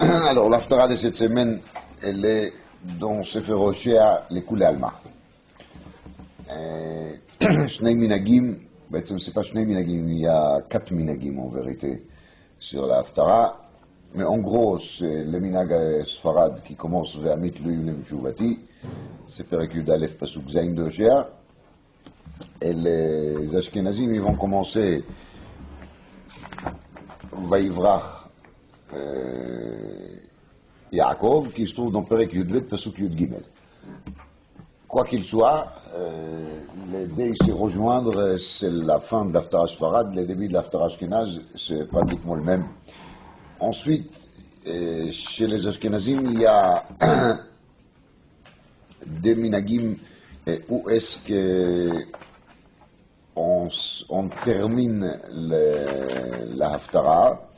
Alors, l'Haftara de cette semaine, elle est dans Sefer Hoshea, les Koulé Alma. Shnei Minagim, c'est pas Shnei Minagim, il y a 4 Minagim en vérité sur la Haftara. Mais en gros, c'est le Minag Sfarad qui commence vers Mitlu Yulem Tshuvati, c'est Perek Yud Aleph Pasuk Zayin de Hoshea. Et les Ashkenazim, ils vont commencer Vaïvrach Yaakov, qui se trouve dans Perek Yudvet, Pasuk Yud Gimel. Quoi qu'il soit, l'idée ici rejoindre, c'est la fin de l'Haftara Sfarad, le début de l'Haftara Ashkenaz, c'est pratiquement le même. Ensuite, chez les Ashkenazim, il y a des minagim où est-ce qu'on termine la Haftara,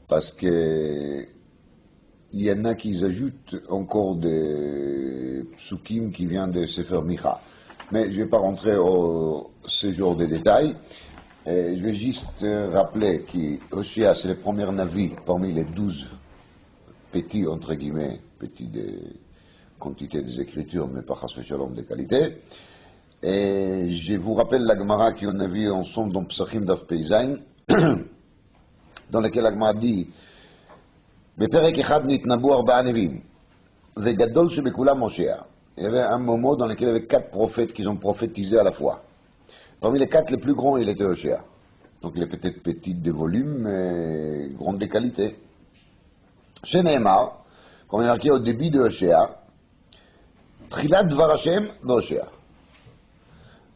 parce que il y en a qui ajoutent encore des psukim qui viennent de Sefer Micha. Mais je ne vais pas rentrer au ce genre de détails. Je vais juste rappeler qu'Hoshea, c'est le premier Navi parmi les 12 petits, entre guillemets, petits de quantité des Écritures, mais pas chas v'shalom de qualité. Et je vous rappelle la Gemara qu'on a vu ensemble dans Psachim Daf Peizain, dans laquelle la Gemara dit בפרק אחד נתנבאו 4 נביאים, וגדול שבכולם הושע. Il y avait un moment dans lequel il y avait 4 prophètes qui ont prophétisé à la fois. Parmi les 4, le plus grand, il était Hoshea. Donc il est peut-être petit de volume, mais grand de qualité. Chez Nehemar, comme il est marqué au début de Hoshea, תחילת דבר השם בהושע.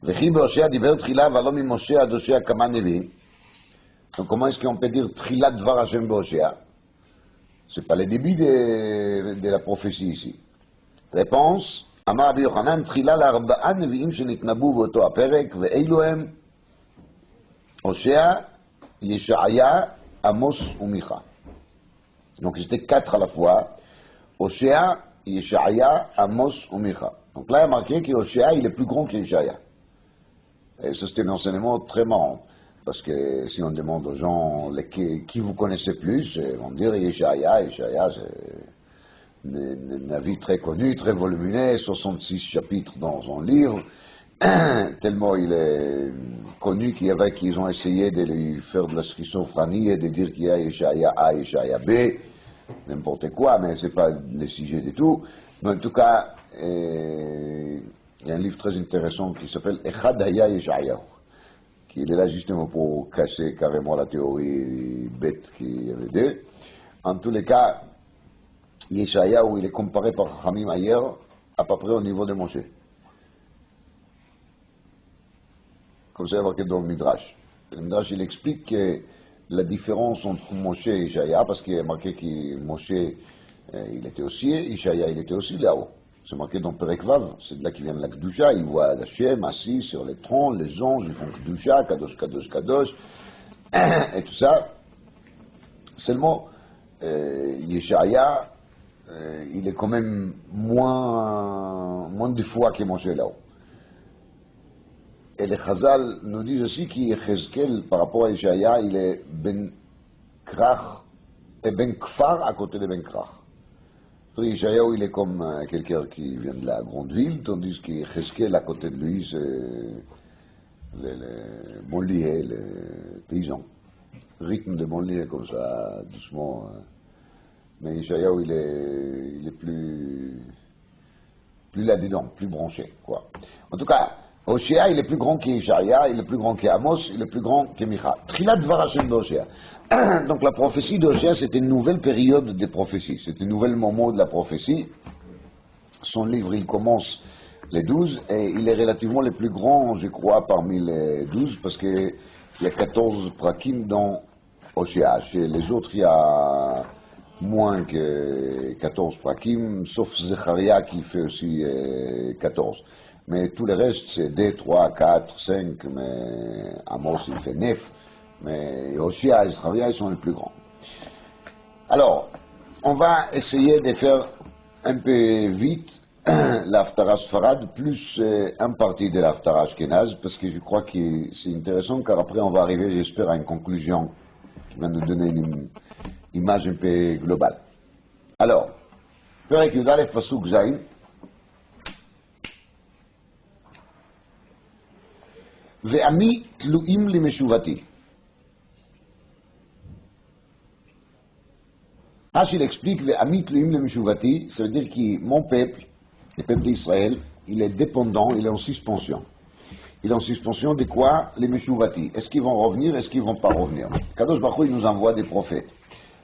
וכי בהושע דיבר תחילה ולא ממשה עד הושע כמה נביאים. Donc comment est-ce qu'on peut dire תחילת דבר השם בהושע? C'est pas le début de la prophétie ici. Réponse, אמר רבי יוחנן, תחילה ל4 נביאים שנתנבאו באותו הפרק, ואלו הם הושע, ישעיה, עמוס ומיכה. Donc c'était 4 à la fois, Hoshea, Yeshaya, Amos ou Micha. Donc là il y a marqué que Hoshea il est plus grand que Yeshaya. Et ça c'est un enseignement très marrant. Parce que si on demande aux gens qui vous connaissez plus, ils vont dire Yeshaya. Yeshaya, c'est un avis très connu, très volumineux, 66 chapitres dans son livre, tellement il est connu qu'il y avait qu'ils ont essayé de lui faire de la schizophrénie et de dire qu'il y a Yeshaya A, Yeshaya B, n'importe quoi, mais ce n'est pas le sujet du tout. Mais en tout cas, il y a un livre très intéressant qui s'appelle Echad Haya Yeshaya, qui est là justement pour casser carrément la théorie bête qu'il y avait deux. En tous les cas, Yeshaya, où il est comparé par Chachamim ailleurs, à peu près au niveau de Moshe. Comme ça, il y a marqué dans le Midrash. Le Midrash, il explique que la différence entre Moshe et Yeshaya, parce qu'il y a marqué que Moshe, il était aussi, Yeshaya, il était aussi là-haut. C'est marqué dans Perek Vav, c'est de là qu'il vient de la Kedusha, il voit Hachem assis sur les troncs, les anges, ils font Kedusha, Kadosh, Kadosh, Kadosh, et tout ça. Seulement, Yeshaya, il est quand même moins de foi que Moshe là-haut. Et les Chazal nous disent aussi qu'Yechezkel, par rapport à Yeshaya, il est Ben Krach, et Ben Kfar à côté de Ben Krach. Yeshayahu, il est comme quelqu'un qui vient de la grande ville, tandis qu'Yechezkel, à côté de lui, c'est le Monlier, les paysans. Rythme de Monlier, comme ça, doucement. Mais Yeshayahu, il est plus là-dedans, plus branché, quoi. En tout cas, Hoshea, il est plus grand que Yeshaya, il est plus grand qu'Amos, il est plus grand que Micha. Trilat Dvar Hashem de Hoshea. Donc la prophétie de Hoshea, c'est une nouvelle période de prophétie, c'est un nouvel moment de la prophétie. Son livre, il commence les 12, et il est relativement le plus grand, je crois, parmi les 12, parce qu'il y a 14 prakim dans Hoshea. Chez les autres, il y a moins que 14 prakim, sauf Zecharia qui fait aussi 14. Mais tout le reste, c'est 2, 3, 4, 5, mais Amos, il fait 9. Mais Hoshea et Zecharia, ils sont les plus grands. Alors, on va essayer de faire un peu vite l'Haftara Sfarad, plus un partie de l'Haftara Ashkenaz, parce que je crois que c'est intéressant, car après on va arriver, j'espère, à une conclusion qui va nous donner une image un peu globale. Alors, Perek Yudalef Pasuk Zayin, Ve'ami tluim limeshuvati. Rachid explique Ve'ami tluim limeshuvati, ça veut dire que mon peuple, le peuple d'Israël, il est dépendant, il est en suspension. Il est en suspension de quoi? Les Meshuvati. Est-ce qu'ils vont revenir? Est-ce qu'ils ne vont pas revenir? Kadosh Baruch Hu, il nous envoie des prophètes.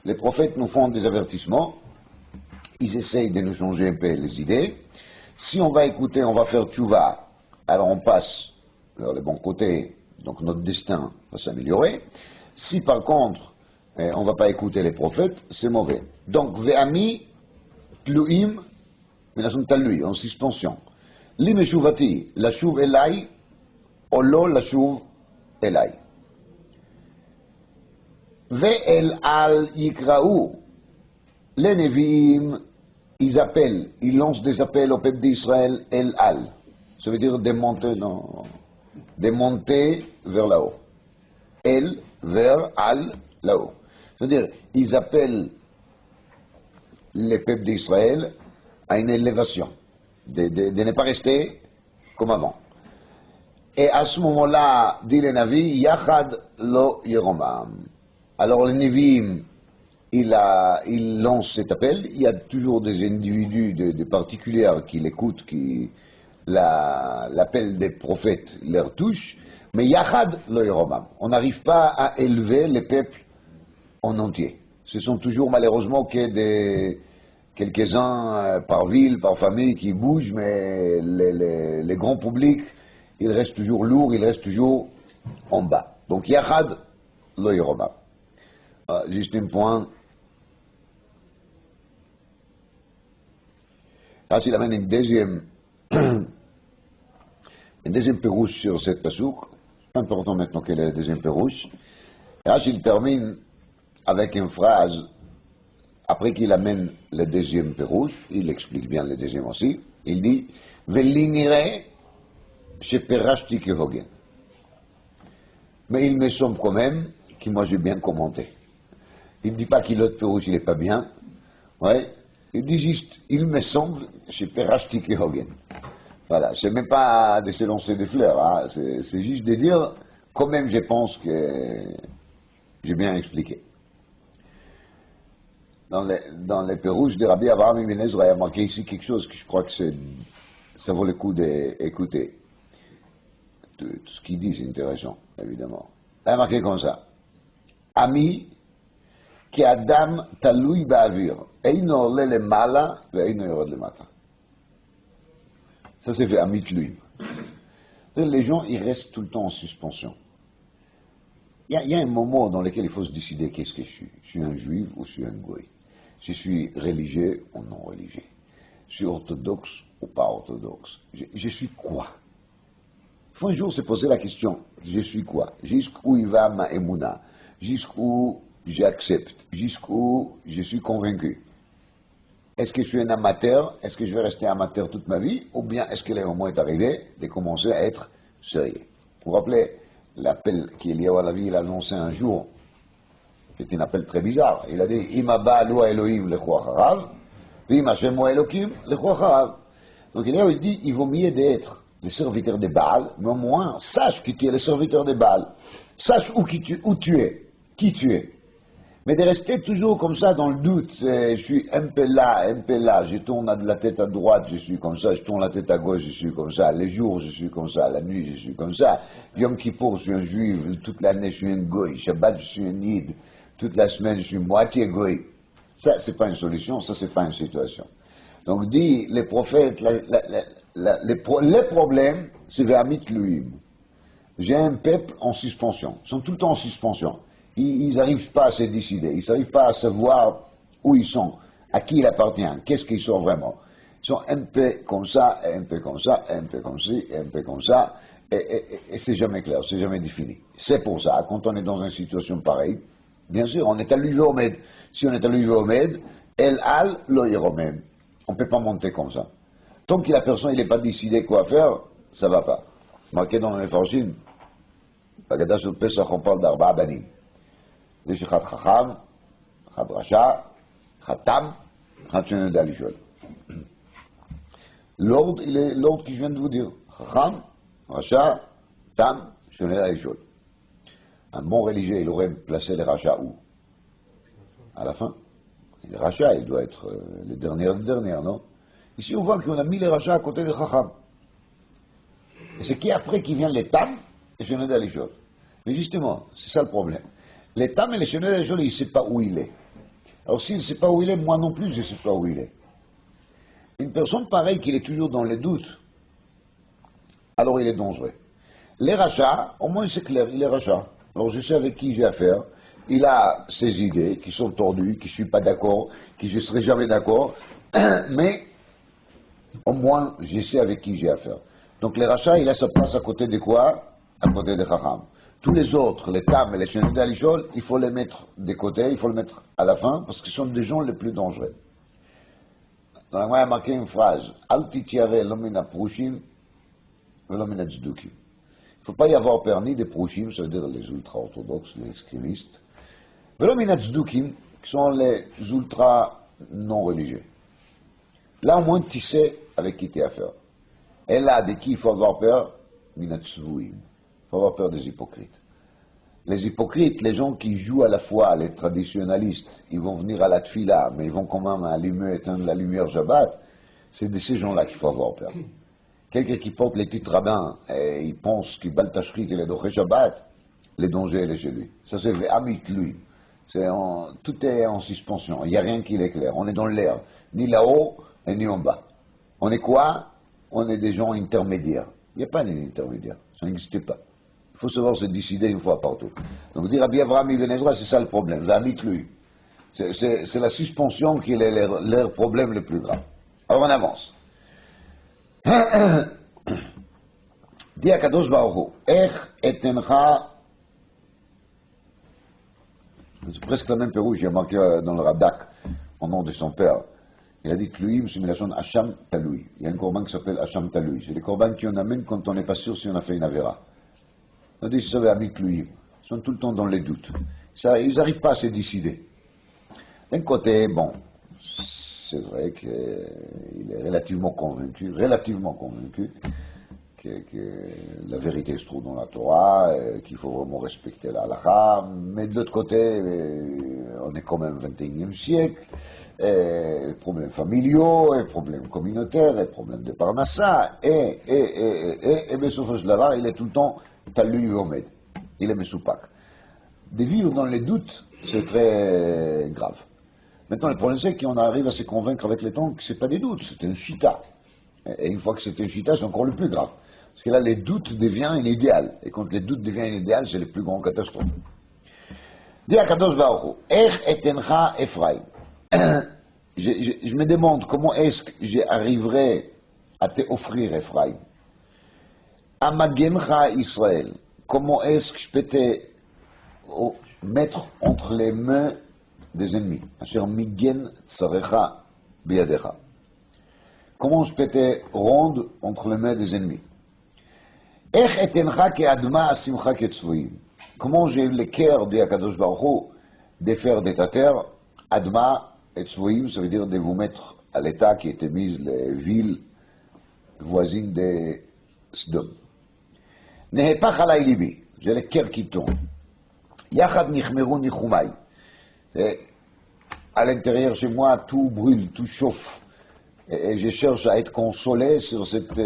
Les prophètes nous font des avertissements. Ils essayent de nous changer un peu les idées. Si on va écouter, on va faire tchouva, alors on passe vers le bon côté, donc notre destin va s'améliorer. Si par contre, on ne va pas écouter les prophètes, c'est mauvais. Donc, Ve'ami, Tluim, Talui, en suspension. Li Meshuvati, la chouve elai, Olo la chouve elai. Ve'el al yikraou. Les Nevi'im, ils appellent, ils lancent des appels au peuple d'Israël, El Al. Ça veut dire démonter, non, démonter vers là-haut. El vers Al, là-haut. C'est-à-dire, ils appellent les peuples d'Israël à une élévation, de ne pas rester comme avant. Et à ce moment-là, dit le Navi, Yachad lo Yeromam. Alors les Nevi'im, il lance cet appel. Il y a toujours des individus, des particuliers qui l'écoutent, qui l'appel des prophètes leur touche. Mais Yachad lo Yeromam. On n'arrive pas à élever les peuples en entier. Ce sont toujours malheureusement que quelques-uns par ville, par famille qui bougent, mais les grands publics, ils restent toujours lourds, ils restent toujours en bas. Donc Yachad lo Yeromam. Juste un point. Rachid amène un deuxième pérouche sur cette pasouk. Important maintenant quel est le deuxième pérouche. Rachid termine avec une phrase, après qu'il amène le deuxième pérouche, il explique bien le deuxième aussi, il dit Velinire chez Perashti Kehogen. Mais il me semble quand même que moi j'ai bien commenté. Il ne dit pas que l'autre pérouche il n'est pas bien, ouais. Il dit juste, il me semble, chez Perashti Kehogen. Voilà, c'est même pas de se lancer des fleurs, hein. C'est juste de dire, quand même je pense que j'ai bien expliqué. Dans les pérouches de Rabbi Abraham Ibn Ezra, il y a marqué ici quelque chose que je crois que ça vaut le coup d'écouter. Tout ce qu'il dit, c'est intéressant, évidemment. Là, il y a marqué comme ça. Ami, ki Adam talui ba'avir, eino orle le mala, ve'eino yorod le mata. Ça, c'est fait Ami Tluim. Les gens, ils restent tout le temps en suspension. Il y a un moment dans lequel il faut se décider qu'est-ce que je suis. Je suis un juif ou je suis un goy. Je suis religieux ou non religieux. Je suis orthodoxe ou pas orthodoxe. Je suis quoi? Il faut un jour se poser la question, je suis quoi? Jusqu'où il va ma émouna? Jusqu'où j'accepte? Jusqu'où je suis convaincu? Est-ce que je suis un amateur? Est-ce que je vais rester amateur toute ma vie? Ou bien est-ce que le moment est arrivé de commencer à être sérieux? Vous vous rappelez l'appel qu'Eliyahu Hanavi a annoncé un jour, qui est un appel très bizarre. Il a dit, Ima ba'alu Elohim lechu acharav, v'im Hashem Elohim lechu acharav. Donc Eliyahu il dit, il vaut mieux d'être le serviteur de Baal, mais au moins, sache que tu es le serviteur de Baal. Sache où tu es, qui tu es. Mais de rester toujours comme ça dans le doute, je suis un peu là, je tourne la tête à droite, je suis comme ça, je tourne la tête à gauche, je suis comme ça, les jours je suis comme ça, la nuit je suis comme ça, Yom Kippour je suis un juif, toute l'année je suis un goy, Shabbat je suis un yid, toute la semaine je suis moitié goy. Ça c'est pas une solution, ça c'est pas une situation. Donc dit les prophètes, les problèmes c'est Ve'ami Tluim. J'ai un peuple en suspension, ils sont tout le temps en suspension. Ils n'arrivent pas à se décider, ils n'arrivent pas à savoir où ils sont, à qui ils appartiennent, qu'est-ce qu'ils sont vraiment. Ils sont un peu comme ça, un peu comme ça, un peu comme ci, un peu comme ça, et c'est jamais clair, c'est jamais défini. C'est pour ça, quand on est dans une situation pareille, bien sûr, on est à l'Ujomed. Si on est à l'Ujomed, El Al lo Yeromem. On ne peut pas monter comme ça. Tant que la personne n'est pas décidé quoi faire, ça ne va pas. Marqué dans les Farshim, Bagada sur Pesach, on parle d'Arba Banim. יש אחד חכם, אחד רשע, אחד תם, L'ordre, il est l'ordre que je viens de vous dire. Chacham, Racha, Tam, Shonel Alishol. Un bon religieux, il aurait placé les rachats où? À la fin. Les rachats, il doit être les derniers des derniers, non? Ici, on voit qu'on a mis les rachats à côté des Chacham. Et c'est qui après qui vient les Tam et Shonel Alishol. Mais justement, c'est ça le problème. Les Tam et les Shonel Alishol, il ne sait pas où il est. Alors s'il ne sait pas où il est, moi non plus, je ne sais pas où il est. Une personne pareille qui est toujours dans les doutes, alors il est dangereux. Les rachats, au moins c'est clair, il est rachat. Alors je sais avec qui j'ai affaire. Il a ses idées qui sont tordues, qui ne suis pas d'accord, qui je ne serai jamais d'accord, mais au moins je sais avec qui j'ai affaire. Donc les rachats, il a sa place à côté de quoi? À côté des Chacham. Tous les autres, les Tam et les Shonel Alishol, il faut les mettre de côté, il faut les mettre à la fin, parce que ce sont des gens les plus dangereux. Dans la il y a marqué une phrase, Al titiare lo min aprushim velo min tzdukim. Il ne faut pas y avoir peur ni des prushim, ça veut dire les ultra-orthodoxes, les extrémistes, velo min tzdukim, qui sont les ultra-non-religieux. Là, au moins, tu sais avec qui tu as affaire. Et là, de qui il faut avoir peur? Min tzvuim. Il faut avoir peur des hypocrites. Les hypocrites, les gens qui jouent à la foi, les traditionnalistes, ils vont venir à la tfila, mais ils vont quand même allumer, éteindre la lumière Shabbat, c'est de ces gens-là qu'il faut avoir peur. Quelqu'un qui porte les titres rabbins et il pense qu'il baltachrit et les doché Shabbat, les dangers, il est chez lui. Ça c'est amit lui. Tout est en suspension, il n'y a rien qui l'éclaire. On est dans l'air, ni là-haut et ni en bas. On est quoi? On est des gens intermédiaires. Il n'y a pas d'intermédiaire, ça n'existe pas. Il faut savoir se décider une fois partout. Donc dire Rabbi Avraham Ibn Ezra, c'est ça le problème, l'amit lui. C'est la suspension qui est leur problème le plus grave. Alors on avance. Dit à Kadosh Baruch Hu, Ech etencha, c'est presque la même pérouge, il y a marqué dans le Radak, au nom de son père. Il a dit Tluim, c'est une relation Hacham Taloui. Il y a un corban qui s'appelle Hacham Taloui. C'est les corbans qu'on amène quand on n'est pas sûr si on a fait une avéra. On dit, ça va avec lui. Ils sont tout le temps dans les doutes. Ils n'arrivent pas à se décider. D'un côté, bon, c'est vrai qu'il est relativement convaincu que la vérité se trouve dans la Torah, qu'il faut vraiment respecter la halakha, mais de l'autre côté, on est quand même au XXIe siècle, problèmes familiaux, et problèmes communautaires, et problèmes de parnassa, et bien sauf que il est tout le temps Talui Omed, il est mesoupak. De vivre dans les doutes, c'est très grave. Maintenant, le problème, c'est qu'on arrive à se convaincre avec le temps que ce n'est pas des doutes, c'est un chita. Et une fois que c'est un chita, c'est encore le plus grave. Parce que là, les doutes deviennent un idéal. Et quand les doutes deviennent un idéal, c'est le plus grand catastrophe. Dis à Kadosh Baruch Hu, Ech etencha Ephraim. Je me demande comment est-ce que j'arriverai à te offrir Ephraim. Amagencha Israël. Comment est-ce que je peux te mettre entre les mains des ennemis? Asher migen tsarecha biyadecha. Comment je peux te rendre entre les mains des ennemis? Ech etencha ke adma asimcha ke tzvuim. Comment j'ai eu le cœur de Akadosh Baruch Hu de faire de ta terre adma et tzvuim, ça veut dire de vous mettre à l'état qui étaient mises les villes voisines de Sodome. Nehepach alay libi, j'ai le cœur qui tourne. Yachad nichmeru nichumai. À l'intérieur chez moi, tout brûle, tout chauffe. Et je cherche à être consolé sur cette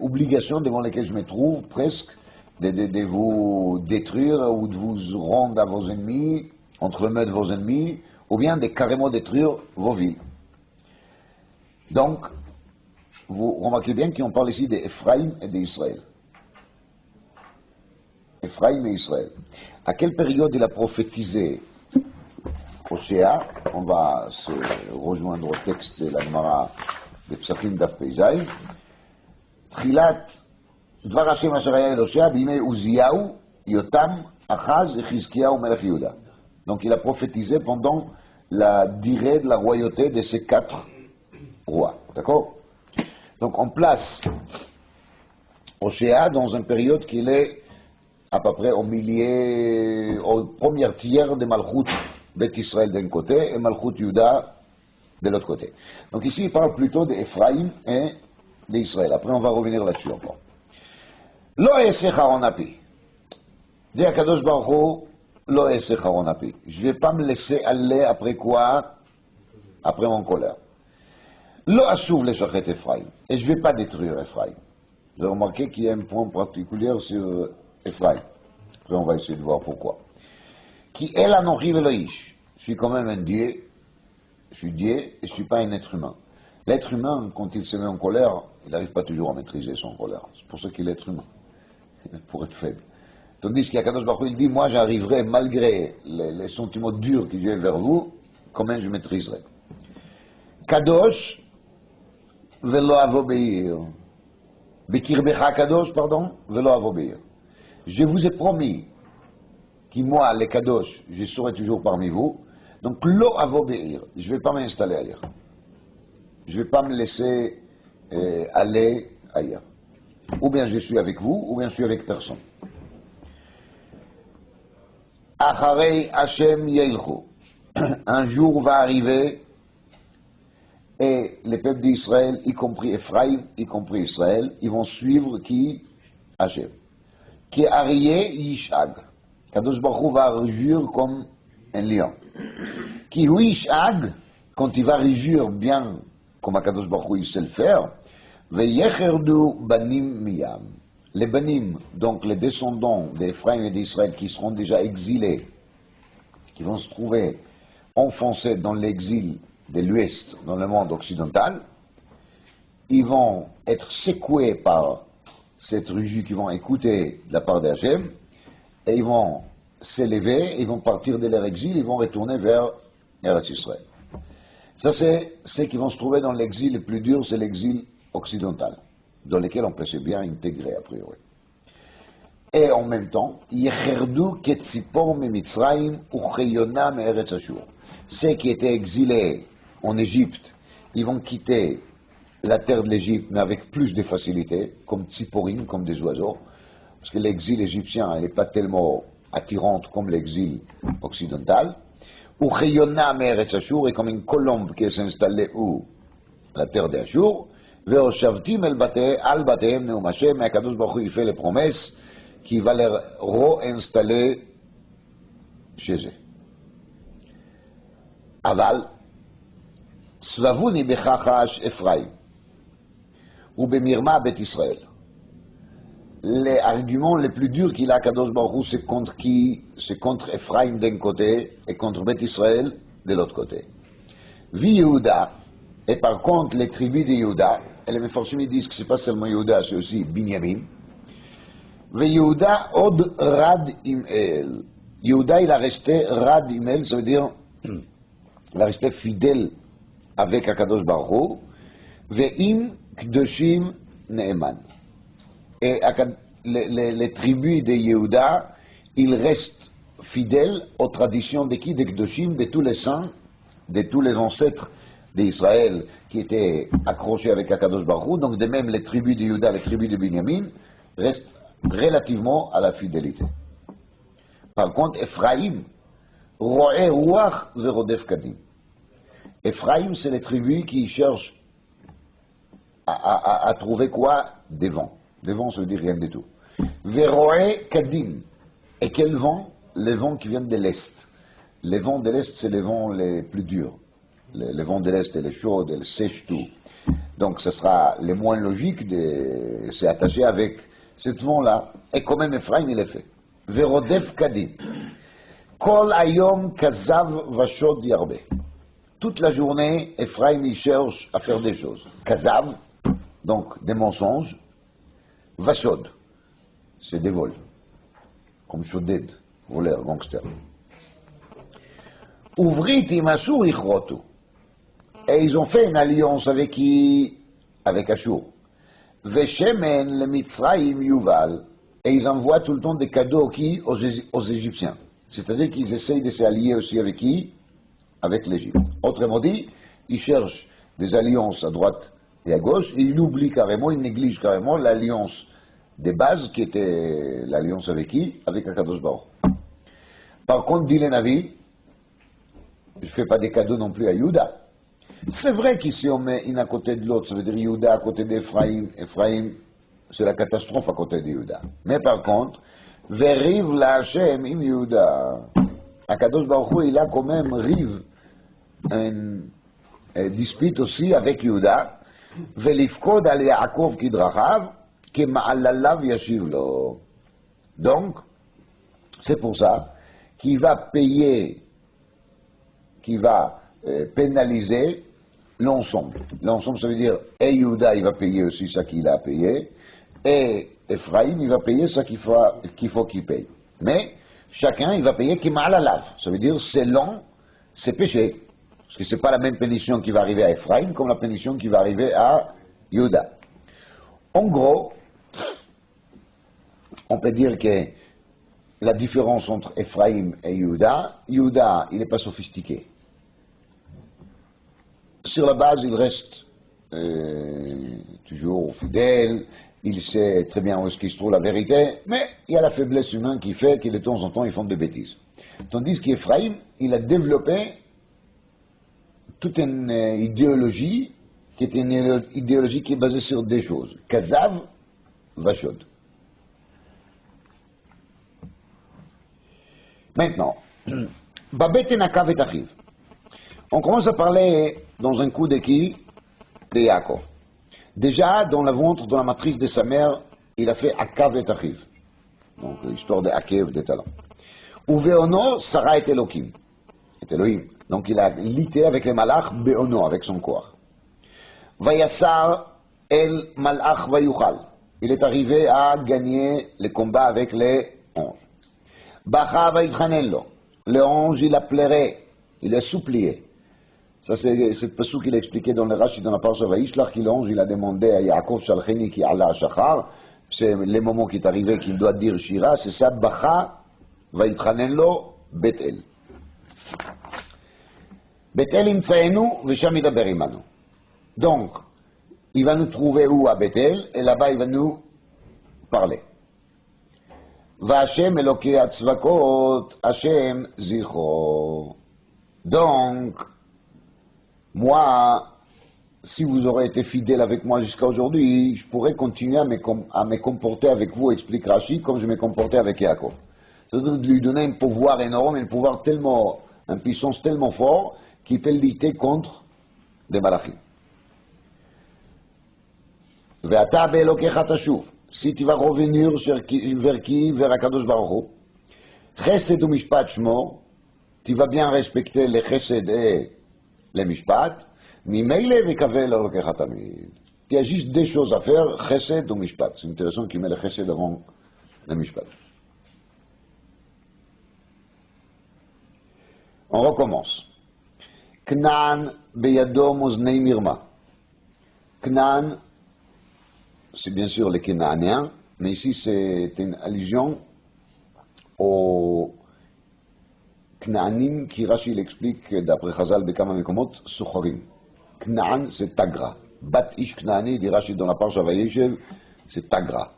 obligation devant laquelle je me trouve, presque, de vous détruire ou de vous rendre à vos ennemis, entre les mains de vos ennemis, ou bien de carrément détruire vos villes. Donc, vous remarquez bien qu'on parle ici d'Ephraïm et d'Israël. Ephraïm et Israël. À quelle période il a prophétisé Oshéa? On va se rejoindre au texte de la Gemara de Psachim Daf Peizaï. Trilat Dvar Hashem Asher Haya El Oshéa b'imei Uziyahu, Yotam, Achaz et Chizkiyahu Melech Yehuda. Donc il a prophétisé pendant la durée de la royauté de ces 4 rois. D'accord? Donc on place Oshéa dans une période qu'il est à peu près au premier tiers de Malchut Bet Israël d'un côté et Malchut Yuda de l'autre côté. Donc ici, il parle plutôt d'Ephraïm et d'Israël. Après, on va revenir là-dessus encore. Lo esech Aaron api. Dit Akadosh Baruch Hu, lo esech Aaron api. Je ne vais pas me laisser aller après quoi? Après mon colère. Lo ashuv le shachet Ephraïm. Et je ne vais pas détruire Ephraïm. Vous avez remarqué qu'il y a un point particulier sur Ephraïm. Après, on va essayer de voir pourquoi. Qui est l'anochi veloïch. Je suis quand même un Dieu. Je suis Dieu et je ne suis pas un être humain. L'être humain, quand il se met en colère, il n'arrive pas toujours à maîtriser son colère. C'est pour ça qu'il est être humain. Pour être faible. Tandis qu'Akadosh Baruch Hu, il dit, moi j'arriverai, malgré les sentiments durs que j'ai vers vous, quand même je maîtriserai. Kadosh, velo avo beir. Bekirbecha Kadosh, pardon, velo avo beir. Je vous ai promis que moi, les Kadosh, je serai toujours parmi vous. Donc, lo avo beir. Je ne vais pas m'installer ailleurs. Je ne vais pas me laisser aller ailleurs. Ou bien je suis avec vous, ou bien je suis avec personne. Acharei Hashem yeilchu. Un jour va arriver et les peuples d'Israël, y compris Ephraïm, y compris Israël, ils vont suivre qui? Hashem. Qui Arié Yishag. Kadosh Baruch Hu va rugir comme un lion. Qui Yishag, quand il va rugir bien, comme Kadosh Baruch Hu il sait le faire, Veyecherdu banim miyam. Les banim, donc les descendants d'Ephraïm et d'Israël qui seront déjà exilés, qui vont se trouver enfoncés dans l'exil de l'Ouest, dans le monde occidental, ils vont être secoués par cette rugie qu'ils vont écouter de la part d'Hachem, et ils vont s'élever, ils vont partir de leur exil, ils vont retourner vers Eretz Israël. Ça, c'est ceux qui vont se trouver dans l'exil le plus dur, c'est l'exil occidental, dans lequel on peut se bien intégrer, a priori. Et en même temps, Yecherdu ketzipor mimitzrayim ucheyona me'eretz Ashur. Ceux qui étaient exilés en Égypte, ils vont quitter la terre de l'Égypte, mais avec plus de facilité, comme tziporim, comme des oiseaux, parce que l'exil égyptien n'est pas tellement attirant comme l'exil occidental. Ucheyona me'eretz Ashur est comme une colombe qui s'est installée où? La terre d'Ashur. Ve'oshavtim al batehem neum Hashem, mais Akadosh Baruch Hu il fait les promesses qu'il va les réinstaller chez eux. Aval, svavuni bechachash Ephraim, ou bemirma bet Israël. Les arguments les plus durs qu'il a Akadosh Baruch Hu, c'est contre qui? C'est contre Ephraim d'un côté et contre Bet Israël de l'autre côté. Vi Yehuda, et par contre les tribus de Yehuda, et les Mefarshim disent que ce n'est pas seulement Yehuda, c'est aussi Binyamin. Ve Yehuda od rad im el. Yehuda il a resté rad im el, ça veut dire il a resté fidèle avec Akadosh Baruch Hu. Ve'im kdoshim ne'eman. Et les tribus de Yehuda, ils restent fidèles aux traditions de qui? Des Kdoshim, de tous les saints, de tous les ancêtres d'Israël qui étaient accrochés avec Akadosh Baruch Hu. Donc de même les tribus de Yehuda, les tribus de Binyamin, restent relativement à la fidélité. Par contre, Ephraïm, ro'e ruach verodef kadim. Ephraïm, c'est les tribus qui cherchent à trouver quoi? Des vents. Des vents, ça veut dire rien du tout. Veroe kadim. Et quels vents? Les vents qui viennent de l'Est. Les vents de l'Est, c'est les vents les plus durs. Les vents de l'Est, elles chaudes, elles sèchent tout. Donc, ce sera le moins logique de s'attacher avec ce vent-là. Et quand même, Ephraim, il est fait. Verodef kadim. Kol ayom kazav vashod yarbe. Toute la journée, Ephraim, il cherche à faire des choses. Kazav, donc des mensonges. Vashod, c'est des vols. Comme Shoded, voleur, gangster. Ouvrit imashur ichrotu. Et ils ont fait une alliance avec qui? Avec Ashur. Veshemen le Mitzrayim yuval. Et ils envoient tout le temps des cadeaux qui? Aux Égyptiens. C'est-à-dire qu'ils essayent de s'allier aussi avec qui? Avec l'Égypte. Autrement dit, ils cherchent des alliances à droite et à gauche, et ils oublient carrément, ils négligent carrément l'alliance des bases, qui était l'alliance avec qui? Avec Akadosh Baruch. Par contre, dit les Navi, je ne fais pas des cadeaux non plus à Yuda. C'est vrai qu'ici on met une à côté de l'autre, ça veut dire Yehuda à côté d'Ephraïm. Ephraïm, c'est la catastrophe à côté de Yehuda. Mais par contre, Veriv la Hashem im Yehuda. Akadosh Baruch Hu, il a quand même rive, une dispute aussi avec Yehuda. Velifkod al Yaakov kidrachav, ki ma'alalav yashiv lo. Donc, c'est pour ça qu'il va payer, qu'il va pénaliser l'ensemble. L'ensemble, ça veut dire, et Yehuda, il va payer aussi ce qu'il a payé, et Ephraïm, il va payer ce qu'il faut qu'il paye. Mais, chacun, il va payer qui mal à lave. Ça veut dire, selon ses péchés. Parce que c'est pas la même pénition qui va arriver à Ephraïm comme la pénition qui va arriver à Yehuda. En gros, on peut dire que la différence entre Ephraïm et Yehuda, Yehuda, il n'est pas sophistiqué. Sur la base, il reste toujours fidèle, il sait très bien où est-ce qu'il se trouve la vérité, mais il y a la faiblesse humaine qui fait que de temps en temps, ils font des bêtises. Tandis qu'Ephraïm, il a développé toute une idéologie qui est une idéologie qui est basée sur des choses. Kazav, Vachod. Maintenant, Babet et Nakav et Achiv. On commence à parler dans un coup de qui? De Yaakov. Déjà, dans le ventre, dans la matrice de sa mère, il a fait Akav et Achiv. Donc, l'histoire de Akev, des talents. Uveono, Sarah et Elohim. Et Elohim. Donc, il a lutté avec les malach, Beono, avec son corps. Vayassar el malach vayuchal. Il est arrivé à gagner le combat avec les anges. Bacha vaitchanello. Le ange, il a pleuré, il a supplié. Ça, c'est le passage qu'il a expliqué dans le Rashi, dans la parasha Vaishlach, que l'ange, il a demandé à Yaakov Shalcheni qui alla Shachar. C'est le moment qui est arrivé qu'il doit dire Shira, c'est ça, Bacha vaitchanello Bethel. Bethel imtsaenu vesham idaber imanu. Donc, il va nous trouver où à Bethel, et là-bas il va nous parler. V'Hashem Elokei Hatzvakot, Hashem Zichro. Donc, moi, si vous aurez été fidèle avec moi jusqu'à aujourd'hui, je pourrais continuer à me comporter avec vous, explique Rashi, comme je me comportais avec Yaakov. C'est-à-dire de lui donner un pouvoir énorme, un pouvoir tellement, une puissance tellement fort, qu'il peut lutter contre des malachim. Ve'ata be'elokecha tashuv. Si tu vas revenir vers qui? Vers Akadosh Baruch Hu. Chesed ou mishpat shmo, tu vas bien respecter les chesed et les mishpat. Mimeile v'kavel elokecha tamid. Tu as juste deux choses à faire, chesed ou mishpat. C'est intéressant qu'il met le chesed avant le mishpat. On recommence. Knan beyado moznei mirma. Knan, c'est bien sûr les Cananéens, mais ici c'est une allusion aux Knaanim qui Rashi l'explique d'après Chazal Bekama Mekomot, Sucharim. Knaan c'est Tagra. Bat Ish Knaani, dit Rashi dans la parasha Vayeshev, c'est Tagra,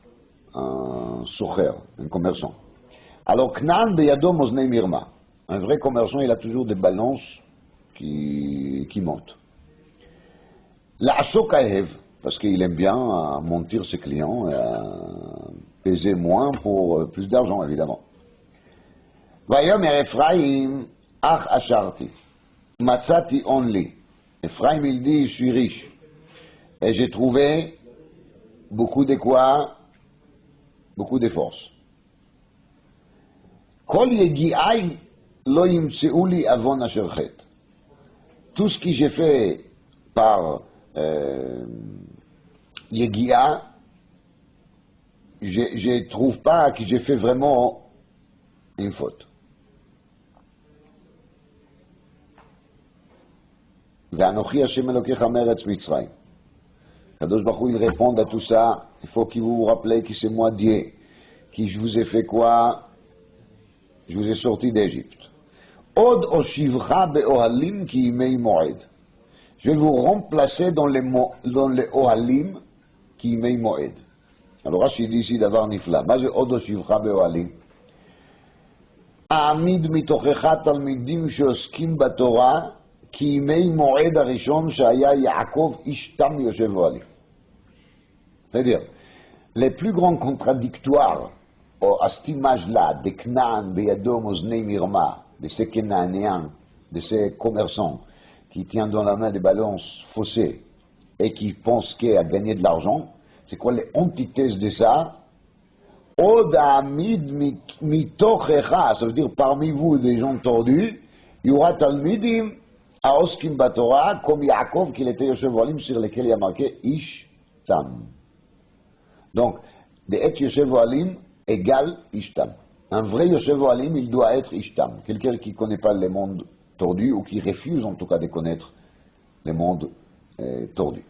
un Sucher, un commerçant. Alors Knaan beyado moznei mirma. Un vrai commerçant, il a toujours des balances qui montent. La Ashokaev, parce qu'il aime bien mentir ses clients, peser moins pour plus d'argent, évidemment. Vayomer Ephraim, ach acharti, matzati onli. Ephraim, il dit, je suis riche. Et j'ai trouvé beaucoup de quoi? Beaucoup de force. Kol yegi'ai lo yimtseuli avon asher chet. Tout ce que j'ai fait par Yegia, je ne trouve pas que j'ai fait vraiment une faute. Ve'anochi Hashem Elokecha meretz Mitzrayim. Kadosh Baruch Hu, il répond à tout ça. Il faut que vous vous rappelez que c'est moi Dieu, que je vous ai fait quoi? Je vous ai sorti d'Égypte. Od oshivcha be'ohalim ki imei moed. Je vais vous remplacer dans les ohalim qui imei moed. Alors Rashi dit ici d'avoir nifla. Ma je od oshivcha be'ohalim. A'amid mitochecha talmidim sheoskim batorah כי ימי מועד הראשון שהיה יעקב איש תם יושב אוהלים. C'est-à-dire, les plus grands contradictoires à cette image-là de Canaan, Beyadom, Oznei Mirma, de ces Cananéens, de ces commerçants qui tiennent dans la main des balances faussées et qui pensent qu'à gagner de l'argent, c'est quoi les antithèses de ça? Od Amid Mitochecha, ça veut dire parmi vous des gens tordus, il y aura Talmidim, Aoskim Batora, comme Yaakov, qu'il était Yoshev Ohalim, sur lesquels il y a marqué Ish Tam. Donc, de être Yoshev Ohalim égale Ishtam. Un vrai Yoshev Ohalim, il doit être Ishtam. Quelqu'un qui ne connaît pas les mondes tordus, ou qui refuse en tout cas de connaître les mondes tordus.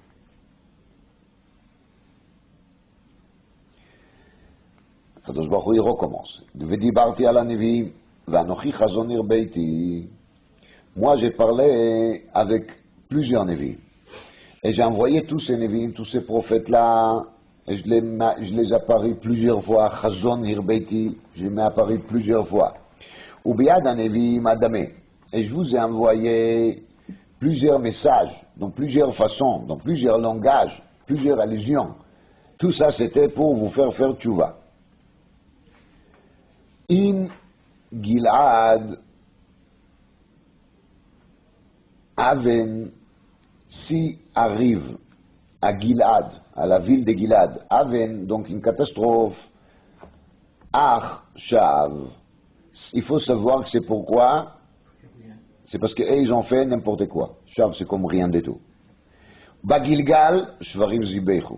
הקדוש ברוך הוא recommence. ודיברתי על הנביאים, ואנוכי חזון הרביתי. Moi, j'ai parlé avec plusieurs Nevi'im. Et j'ai envoyé tous ces Nevi'im, tous ces prophètes-là, et je les apparis plusieurs fois. Chazon Hirbeiti, je m'ai apparu plusieurs fois. Ou Biad Nevi'im Adamé. Et je vous ai envoyé plusieurs messages, dans plusieurs façons, dans plusieurs langages, plusieurs allusions. Tout ça, c'était pour vous faire tchouva. Im Gilad Aven, si arrive à Gilad, à la ville de Gilad, Aven, donc une catastrophe, Ach Shav, il faut savoir que c'est pourquoi, c'est parce qu'ils ont fait n'importe quoi. Shav, c'est comme rien du tout. Bagilgal, Shvarim Zibechu.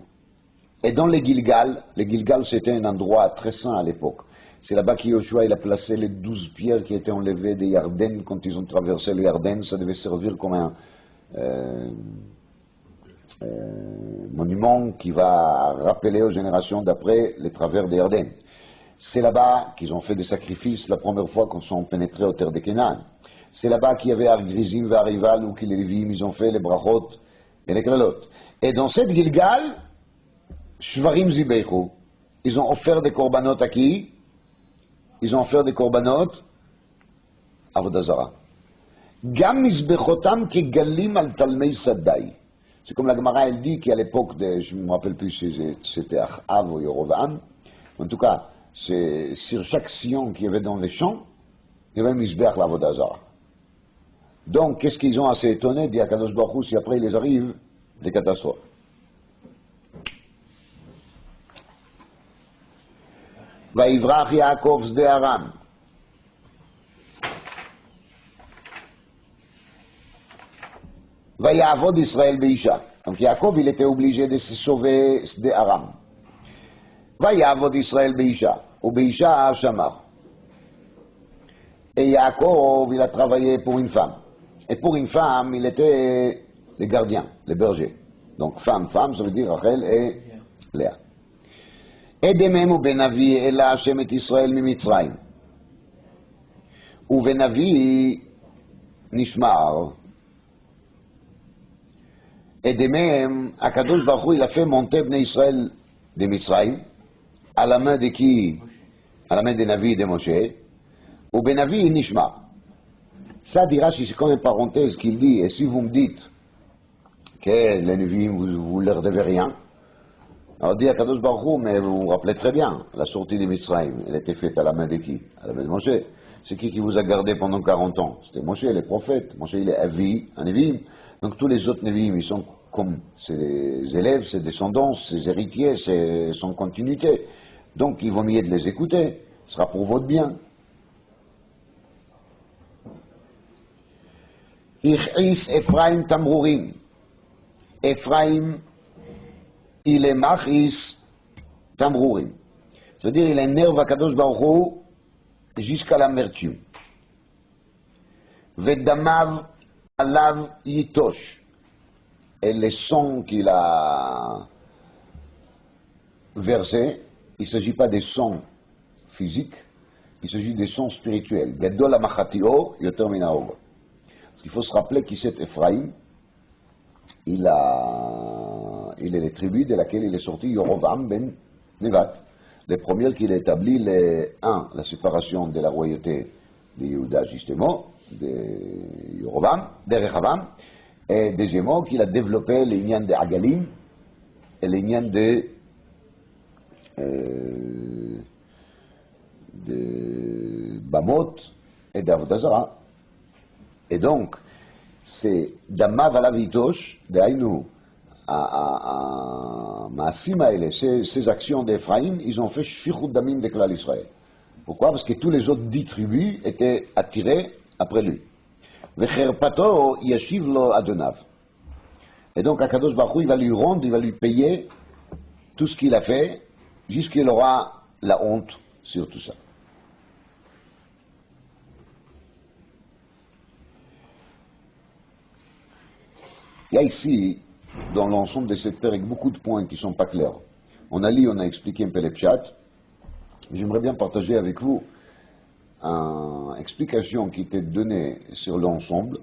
Et dans les Gilgal c'était un endroit très saint à l'époque. C'est là-bas qu'Yoshua il a placé les 12 pierres qui étaient enlevées des Yarden quand ils ont traversé les Yarden. Ça devait servir comme un monument qui va rappeler aux générations d'après les travers des Yarden. C'est là-bas qu'ils ont fait des sacrifices la première fois quand ils sont pénétrés aux terres de Canaan. C'est là-bas qu'il y avait Argrizim et Arival où les Lévim ils ont fait les brachot et les kralot. Et dans cette Gilgal, Shvarim Zibechu, ils ont offert des korbanot à qui? Ils ont offert des korbanot à Avodah Zara. Gam mizbechotam kegalim al talmei sadai. C'est comme la Gemara elle dit qu'à l'époque de, je ne me rappelle plus si c'était Achav ou Yerovam, en tout cas, c'est sur chaque sillon qu'il y avait dans les champs, il y avait un mizbeach la Avodah Zara. Donc, qu'est-ce qu'ils ont assez étonné, dit Akadosh Baruch Hu, si après il les arrive, des catastrophes. ויברח יעקב שדה ארם. ויעבוד ישראל באישה. Donc Yaakov, il était obligé de se sauver de Aram. ויעבוד ישראל באישה, ובאישה שמר. Et Yaakov, il a travaillé pour une femme. Et pour une femme, il était le gardien, le berger. Donc femme, ça veut dire Rachel et Léa. אדמם ובנביא אלא השם את ישראל ממצרים ובנביא נשמר אדמם הקדוש ברוך הוא il a fait monter בני ישראל de à la main de qui? À la main des Navi et de Moshe ובנביא נשמר. Ça dira si c'est comme une parenthèse qu'il dit et si vous me dites que les Navi vous leur devez rien. Alors dit à Kadosh Baruch Hu, mais vous vous rappelez très bien, la sortie de Mitzrayim, elle était faite à la main de qui? À la main de Moshe. C'est qui vous a gardé pendant 40 ans? C'était Moshe, les prophètes. Moshe, il est Avi, un Nevi'im. Donc tous les autres Nevi'im, ils sont comme ses élèves, ses descendants, ses héritiers, son continuité. Donc il vaut mieux de les écouter. Ce sera pour votre bien. Ich'is Ephraim Tamrurim. Ephraim, il est machis tamrourim. C'est-à-dire, il énerve à Kadosh Baruch Hu jusqu'à l'amertume. Vedamav alav yitosh. Et les sons qu'il a versés, il ne s'agit pas des sons physiques, il s'agit des sons spirituels. Gadol amachatio yoter minaog. Parce qu'il faut se rappeler qui c'est Ephraim. Il est les tribus de laquelle il est sorti Yorovam ben Nevat. Les premiers qu'il a établi, la séparation de la royauté de Yehuda, justement, de Rechavam, et deuxièmement, qu'il a développé les lignes de Agalim et les lignes de Bamot et d'Avodah Zarah. Et donc, c'est Dama Valavitosh, d'Aïnou, à Maasim Haele, ces actions d'Ephraïm, ils ont fait Shfichut Damim de Klal Israël. Pourquoi? Parce que tous les autres 10 tribus étaient attirés après lui. Vecherpato yashiv lo adonav. Et donc, Akadosh Baruch Hu, il va lui rendre, il va lui payer tout ce qu'il a fait, jusqu'à qu'il aura la honte sur tout ça. Il y a ici, dans l'ensemble de cette période, beaucoup de points qui ne sont pas clairs. On a lu, on a expliqué un peu les pshat. J'aimerais bien partager avec vous une explication qui était donnée sur l'ensemble,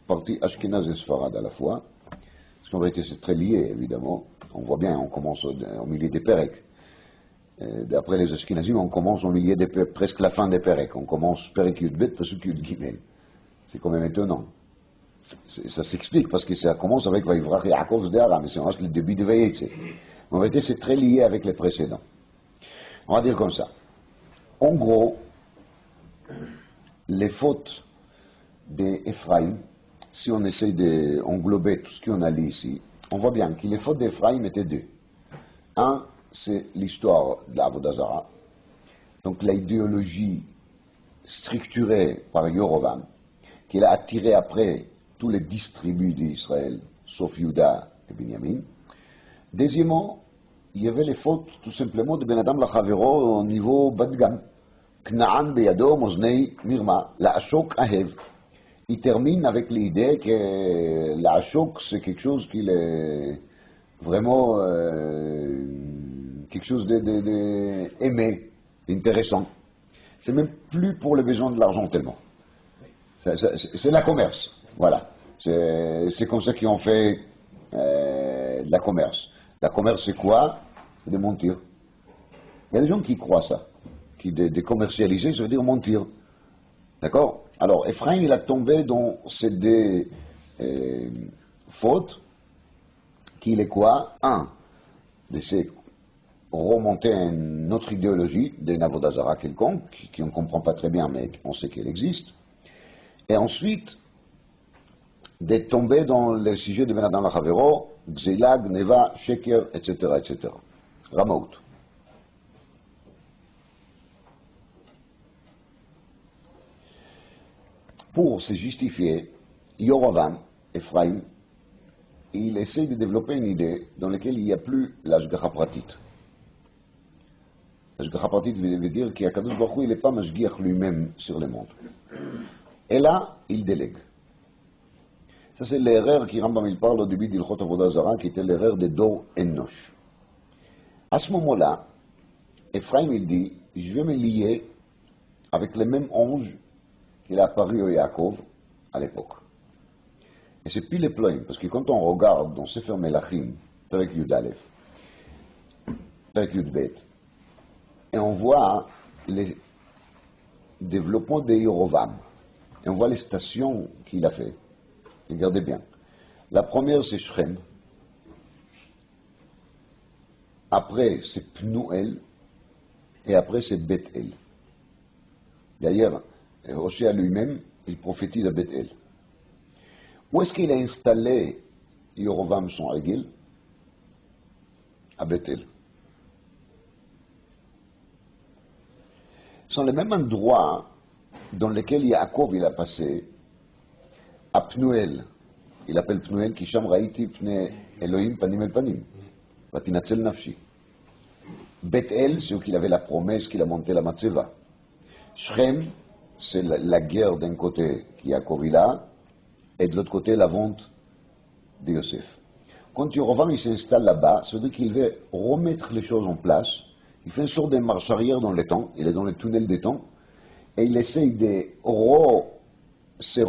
partie Ashkenaz et Sfarad à la fois, parce qu'en vérité c'est très lié évidemment. On voit bien, on commence au milieu des Perek. D'après les Ashkenazim, on commence au milieu des Perek, presque la fin des Perek. On commence Perek Yudbet, Pasuk Yud Gimel. C'est quand même étonnant. Ça s'explique parce que ça commence avec Vaïvrach et Yaakov Zdeara, mais c'est le début de Vayetze. En vérité, c'est très lié avec les précédents. On va dire comme ça. En gros, les fautes d'Ephraïm, si on essaye d'englober tout ce qu'on a lu ici, on voit bien que les fautes d'Ephraïm étaient deux. Un, c'est l'histoire de l'Avodah Zarah, donc l'idéologie structurée par Yorovam, qu'il a attiré après tous les 10 tribus d'Israël, sauf Juda et Binyamin. Deuxièmement, il y avait les fautes tout simplement de Ben Adam Lachavero au niveau Badgam. Kna'an beyado moznei mirma, la ashok ahev. Il termine avec l'idée que la ashok c'est quelque chose qui est vraiment quelque chose d'aimé, d'intéressant. C'est même plus pour le besoin de l'argent tellement. C'est la commerce, voilà. C'est comme ça qu'ils ont fait de la commerce. La commerce, c'est quoi? C'est de mentir. Il y a des gens qui croient ça, qui de commercialiser, ça veut dire mentir. D'accord? Alors, Ephraim, il a tombé dans ces deux fautes, qu'il est quoi? Un, d'essayer de remonter à une autre idéologie, d'une Avodah Zarah quelconque, qui on ne comprend pas très bien, mais on sait qu'elle existe. Et ensuite, de tomber dans le sujet de Ben Adam Lachavero, Gzela, Gneva, Sheker, etc., etc. Ramaout. Pour se justifier, Yorovam, Ephraim, il essaie de développer une idée dans laquelle il n'y a plus l'Ashgacha Pratit. L'Ashgacha Pratit veut dire qu'Akadosh Baruch Hu, il n'est pas Mashgiach lui-même sur le monde. Et là, il délègue. Ça, c'est l'erreur qui Rambam il parle au début d'Ilchot Avodah Zarah, qui était l'erreur de Dor Enosh. À ce moment-là, Ephraim, il dit, je vais me lier avec le même ange qu'il a apparu au Yaakov à l'époque. Et c'est plus les ploïm, parce que quand on regarde dans Sefer Melachim, Perek Yud Aleph, Perek Yud Bet, et on voit les développements de Yorovam, et on voit les stations qu'il a fait. Regardez bien. La première, c'est Shrem. Après, c'est Pnuel. Et après, c'est Bethel. D'ailleurs, Hoshea lui-même, il prophétise à Bethel. Où est-ce qu'il a installé Yorovam son Egel? À Bethel. Ce sont les mêmes endroits dans lesquels Yaakov il a passé à Pnuel. Il appelle Pnuel qui Sham Raïti Pne Elohim Panim El Panim. Vatinatzel Nafshi. Bethel, c'est où qu'il avait la promesse qu'il a monté la Matzeva. Shrem, c'est la guerre d'un côté qui Yaakov il a, et de l'autre côté la vente de Yosef. Quand Yorovam il s'installe là-bas, ça veut dire qu'il veut remettre les choses en place. Il fait une sorte de marche arrière dans le temps, il est dans le tunnel des temps, et il essaye de se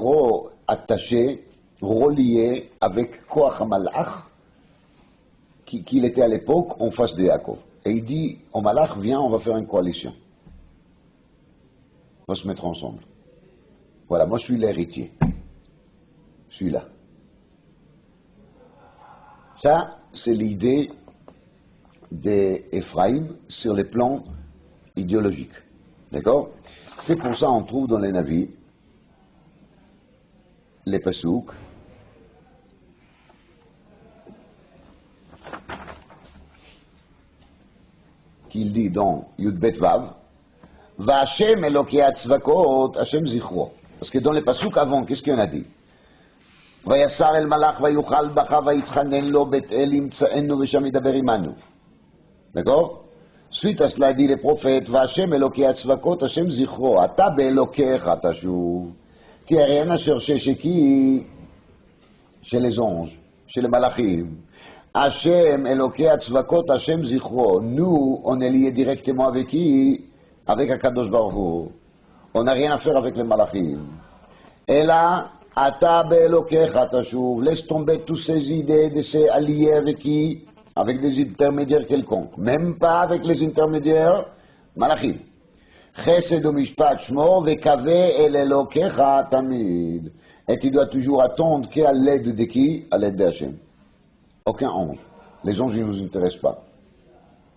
attaché, relié avec Koach HaMalach, qu'il était à l'époque en face de Yaakov. Et il dit au Malach, viens, on va faire une coalition. On va se mettre ensemble. Voilà, moi je suis l'héritier. Je suis là. Ça, c'est l'idée d'Ephraïm sur les plans idéologiques. D'accord? C'est pour ça qu'on trouve dans les Navis les Pasouks qu'il dit dans Yud Bet Vav, V'Hashem Elokei Tzvakot, Hashem Zichro. Parce que dans les Pasouks avant, qu'est-ce qu'on a dit? ויסר אל מלאך ויוכל בך ויתחנן לו בית אל ימצאנו ושם ידבר עמנו. d'accord? Suite à cela dit les prophètes, והשם אלוקי הצבקות, השם זכרו, אתה באלוקיך תשוב. כי הרי אין אשר ששקי chez les anges, chez les malachim. Hashem אלוקי הצבקות, השם זכרו. Nous, on est liés directement avec qui? Avec Akadosh Baruch Hu. On n'a rien à faire avec les malachim. Et là, Ata be'elokecha tashuv, laisse tomber toutes ces idées de se allier avec qui? Avec des intermédiaires quelconques. Même pas avec les intermédiaires malachim. Chesed ou mishpat shmor vekave el elokecha tamid. Et tu dois toujours attendre qu'à l'aide de qui? À l'aide d'Hachem. Aucun ange. Les anges, ils ne nous intéressent pas.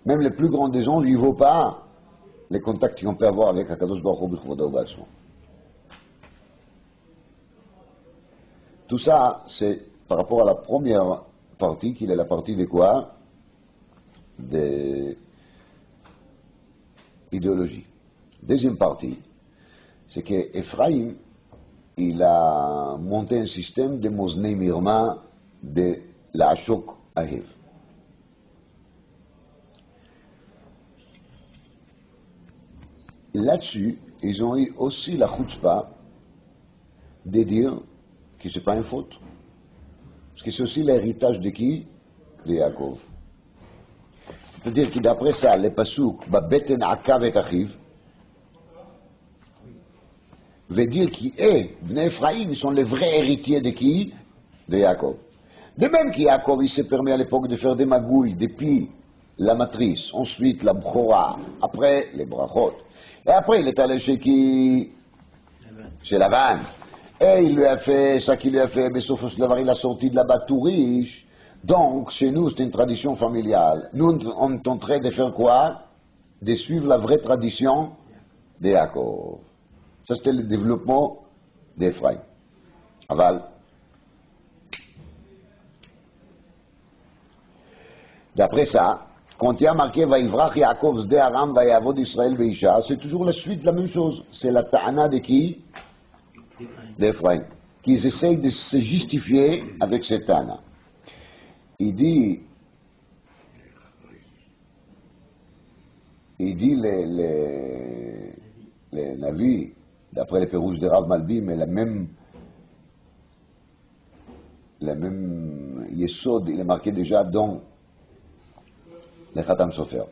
Même les plus grands des anges, ils ne vaut pas les contacts qu'on peut avoir avec Akadosh Baruch Hu b'chvodo b'atzmo. Tout ça, c'est par rapport à la première partie, qui est la partie de quoi? Des idéologies. Deuxième partie, c'est que Ephraim, il a monté un système de Moznei Mirma de la Ashok Ahev. Là-dessus, ils ont eu aussi la chutzpah de dire que ce n'est pas une faute. Parce que c'est aussi l'héritage de qui? De Yaakov. C'est-à-dire que d'après ça, les pasuk, Babeten Akav et Achiv, veut dire qui est, Bnei Ephraim, ils sont les vrais héritiers de qui? De Yaakov. De même que Yaakov, il s'est permis à l'époque de faire des magouilles depuis la matrice, ensuite la Bchora, après les brachot. Et après, il est allé chez qui? Chez Lavan. Et il lui a fait ça qu'il lui a fait, mais sauf que il a sorti de là-bas tout riche. Donc, chez nous, c'est une tradition familiale. Nous, on est en train de faire quoi? De suivre la vraie tradition de Yaakov. Ça, c'était le développement d'Ephraim. Aval. D'après ça, quand il y a marqué Vaïvrach Yaakov Zde Aram Vayavod Israël Veisha, c'est toujours la suite de la même chose. C'est la ta'ana de qui? D'Ephraim, qu'ils essayent de se justifier avec cette ta'ana. Il dit les Navis, d'après les Pérouges de Rav Malbi, mais la même Yesod, il est marqué déjà dans le Khatam Sofer.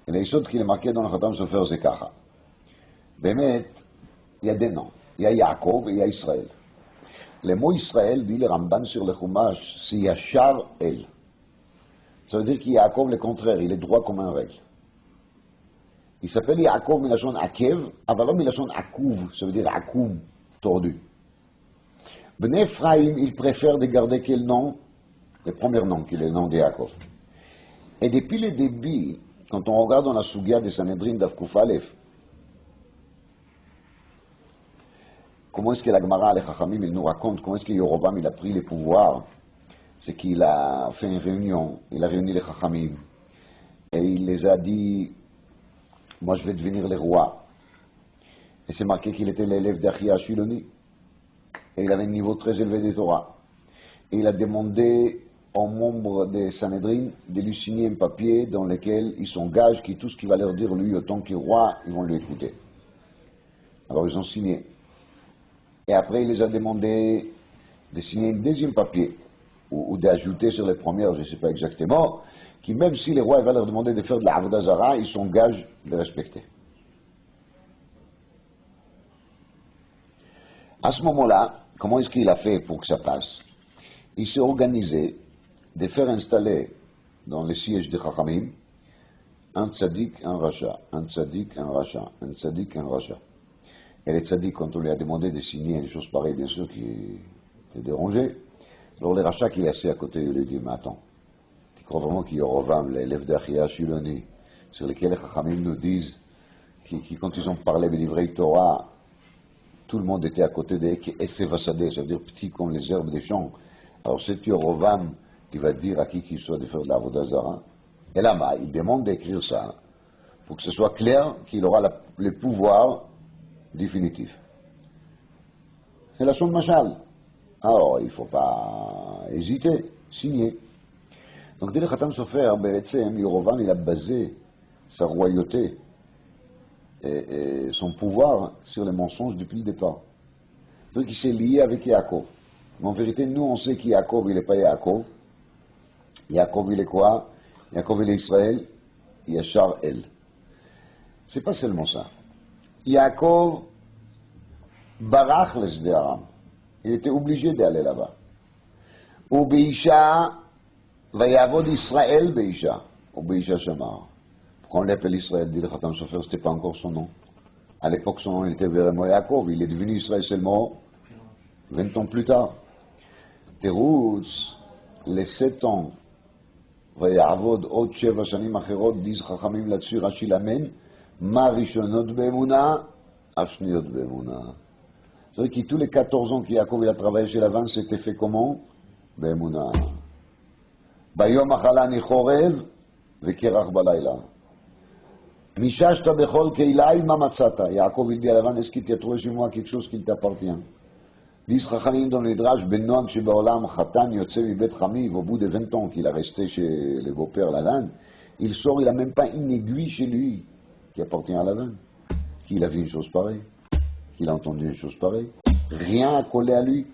Et le Yesod qu'il est marqué dans le Khatam Sofer, c'est Kacha. Bémet, il y a des noms. Il y a Yaakov et il y a Israël. Le mot Israël, dit le Ramban sur le Chumash, c'est Yachar El. Ça veut dire qu'il y a Yaakov le contraire, il est droit comme un règle. Il s'appelle Yaakov milachon Akev, avalon milachon Akuv, ça veut dire Akum, tordu. Bnei Ephraim, il préfère de garder quel nom? Le premier nom, qui est le nom de Yaakov. Et depuis le début, quand on regarde dans la Sugia de Sanhedrin d'Avkuf Aleph, comment est-ce que la Gemara, les Chachamim, il nous raconte comment est-ce que Yorovam, il a pris les pouvoirs? C'est qu'il a fait une réunion, il a réuni les Chachamim, et il les a dit, moi je vais devenir le roi. Et c'est marqué qu'il était l'élève d'Achia Shiloni, et il avait un niveau très élevé de Torah. Et il a demandé aux membres des Sanhedrin de lui signer un papier dans lequel ils s'engagent que tout ce qu'il va leur dire lui, autant qu'il est roi, ils vont lui écouter. Alors ils ont signé. Et après, il les a demandé de signer un deuxième papier, ou d'ajouter sur les premières, je ne sais pas exactement, qui même si les rois va leur demander de faire de la Avodah Zara, ils s'engagent de respecter. À ce moment-là, comment est-ce qu'il a fait pour que ça passe? Il s'est organisé de faire installer dans le siège de Chachamim un tzaddik, un racha, un tzaddik, un racha, un tzaddik, un racha. Et les tzaddik, quand on lui a demandé de signer des choses pareilles, bien sûr qu'il était dérangé. Alors les rachats qui est assis à côté, il lui dit, mais attends, tu crois vraiment qu'il y aura Rovam, l'élève d'Achia Shiloni, sur lesquels les Chachamim nous disent, qui quand ils ont parlé de livrets Torah, tout le monde était à côté d'eux, qui est Vasadeh, ça veut dire petit comme les herbes des champs. Alors c'est Rovam qui va dire à qui qu'il soit de faire de la Vodazara. Et là, il demande d'écrire ça, pour que ce soit clair qu'il aura le pouvoir définitif. C'est la sonde machal. Alors, il ne faut pas hésiter, signer. Donc, dès le Khatam Sofer, Yerovam, il a basé sa royauté et son pouvoir sur les mensonges depuis le départ. Donc, il s'est lié avec Yaakov. Mais en vérité, nous, on sait qu'Yaakov, il n'est pas Yaakov. Yaakov, il est quoi? Yaakov, il est Israël. Yachar, El. C'est pas seulement ça. Yaakov barach le Sde Aram. Il était obligé d'aller là-bas. Ou Beisha, Vayavod Israël Beisha. Ou Beisha Shamar. Pourquoi on l'appelle Israël, dit le Khatam Sofer, c'était pas encore son nom. À l'époque, son nom, il était vraiment Yaakov. Il est devenu Israël seulement 20 ans plus tard. Teroutz, les 7 ans, Vayavod Od Sheva Shanim Acherot, disent Chachamim là-dessus, Rachil Amen, Ma Rishonot Be'emuna, Afshniot Be'emuna. C'est-à-dire que tous les 14 ans qu'Yaakov a travaillé chez Lavan, c'était fait comment? Be'emuna. Bayom achalani chorev, vekerach balayla. Mishashta bechol keilai mamatzata. Yaakov il dit à Lavan, est-ce qu'il t'a trouvé chez moi quelque chose qui t'appartient? Disent Chachamim dans le Midrash, Ben Noag shebaolam chatan yotze mibet chamiv, au bout de 20 ans qu'il a resté chez le beau-père Lavan, il sort, il n'a même pas une aiguille chez lui qui appartient à Lavan. Qu'il a vu une chose pareille, qu'il a entendu une chose pareille. Rien à coller à lui.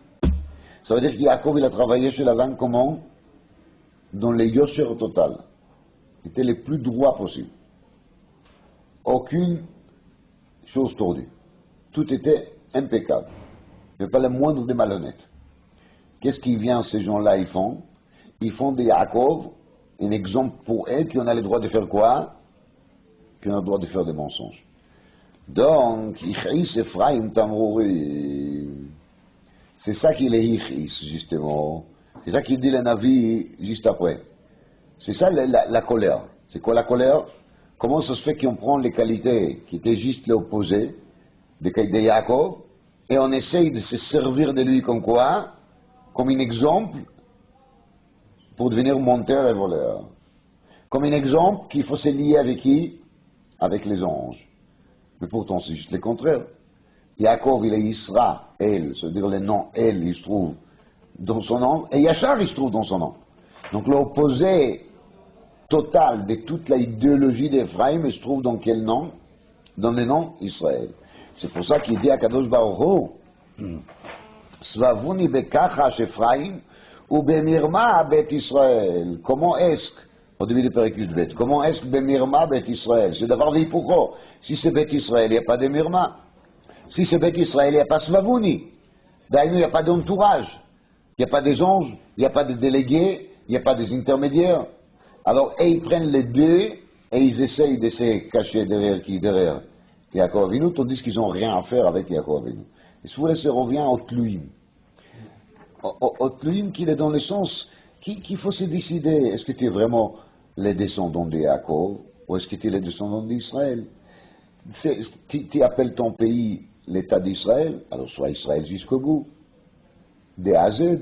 Ça veut dire qu'Yaakov, il a travaillé chez Lavan comment? Dans les yosher total. Il était le plus droit possible. Aucune chose tordue. Tout était impeccable. Il n'y avait pas le moindre de malhonnête. Qu'est-ce qui vient, ces gens-là, ils font? Ils font de Yaakov un exemple pour eux qu'on a le droit de faire quoi? Qu'on a le droit de faire des mensonges. Donc, Ichis Ephraim Tamrouri, c'est ça qu'il est Ichis, justement. C'est ça qu'il dit le Navi juste après. C'est ça la colère. C'est quoi la colère? Comment ça se fait qu'on prend les qualités qui étaient juste l'opposé de Yaakov et on essaye de se servir de lui comme quoi? Comme un exemple pour devenir monteur et voleur. Comme un exemple qu'il faut se lier avec qui? Avec les anges. Mais pourtant, c'est juste le contraire. Yaakov, il est Israël, ça veut dire le nom El, il se trouve dans son nom, et Yachar, il se trouve dans son nom. Donc l'opposé total de toute l'idéologie d'Ephraïm, il se trouve dans quel nom? Dans le nom Israël. C'est pour ça qu'il dit à Kadosh Baruch Hu, Svavuni bekachash Ephraïm, ou bemirma bet Israël. Comment est-ce que au début du Péricus de Beth. Comment est-ce que Bemirma Bet Israël? C'est d'avoir dit pourquoi. Si c'est Bet Israël, il n'y a pas de Mirma. Si c'est Bet Israël, il n'y a pas Svavouni. D'ailleurs, il n'y a pas d'entourage. Il n'y a pas des anges, il n'y a pas de délégués, il n'y a pas des intermédiaires. Alors, ils prennent les deux et ils essayent de se cacher derrière qui? Derrière Yaakov Avinu, tandis qu'ils n'ont rien à faire avec Yaakov Avinu. Et si vous voulez, ça revient au Tluim. Au Tluim, qu'il est dans le sens qu'il faut se décider. Est-ce que tu es vraiment les descendants de Yaakov ou est-ce que tu es les descendants d'Israël? Tu appelles ton pays l'État d'Israël, alors sois Israël jusqu'au bout. De A à Z.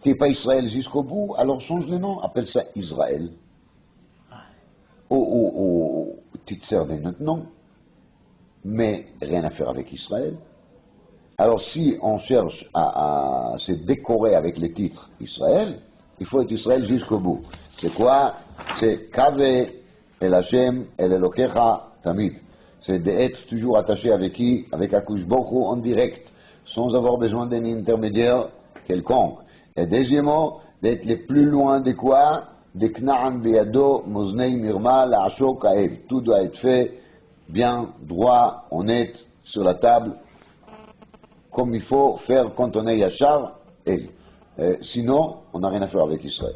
Tu n'es pas Israël jusqu'au bout, alors change le nom, appelle ça Israël. Ou tu te sers d'un autre nom, mais rien à faire avec Israël. Alors si on cherche à se décorer avec les titres Israël, il faut être Israël jusqu'au bout. C'est quoi? C'est Kave El Hashem El Elokecha Tamid. C'est d'être toujours attaché avec qui? Avec Akush Baruch en direct, sans avoir besoin d'un intermédiaire quelconque. Et deuxièmement, d'être le plus loin de quoi? De Kna'an Beyado Moznei Mirma La'ashok Ael. Tout doit être fait bien, droit, honnête, sur la table, comme il faut faire quand on est Yachar El. Sinon, on n'a rien à faire avec Israël.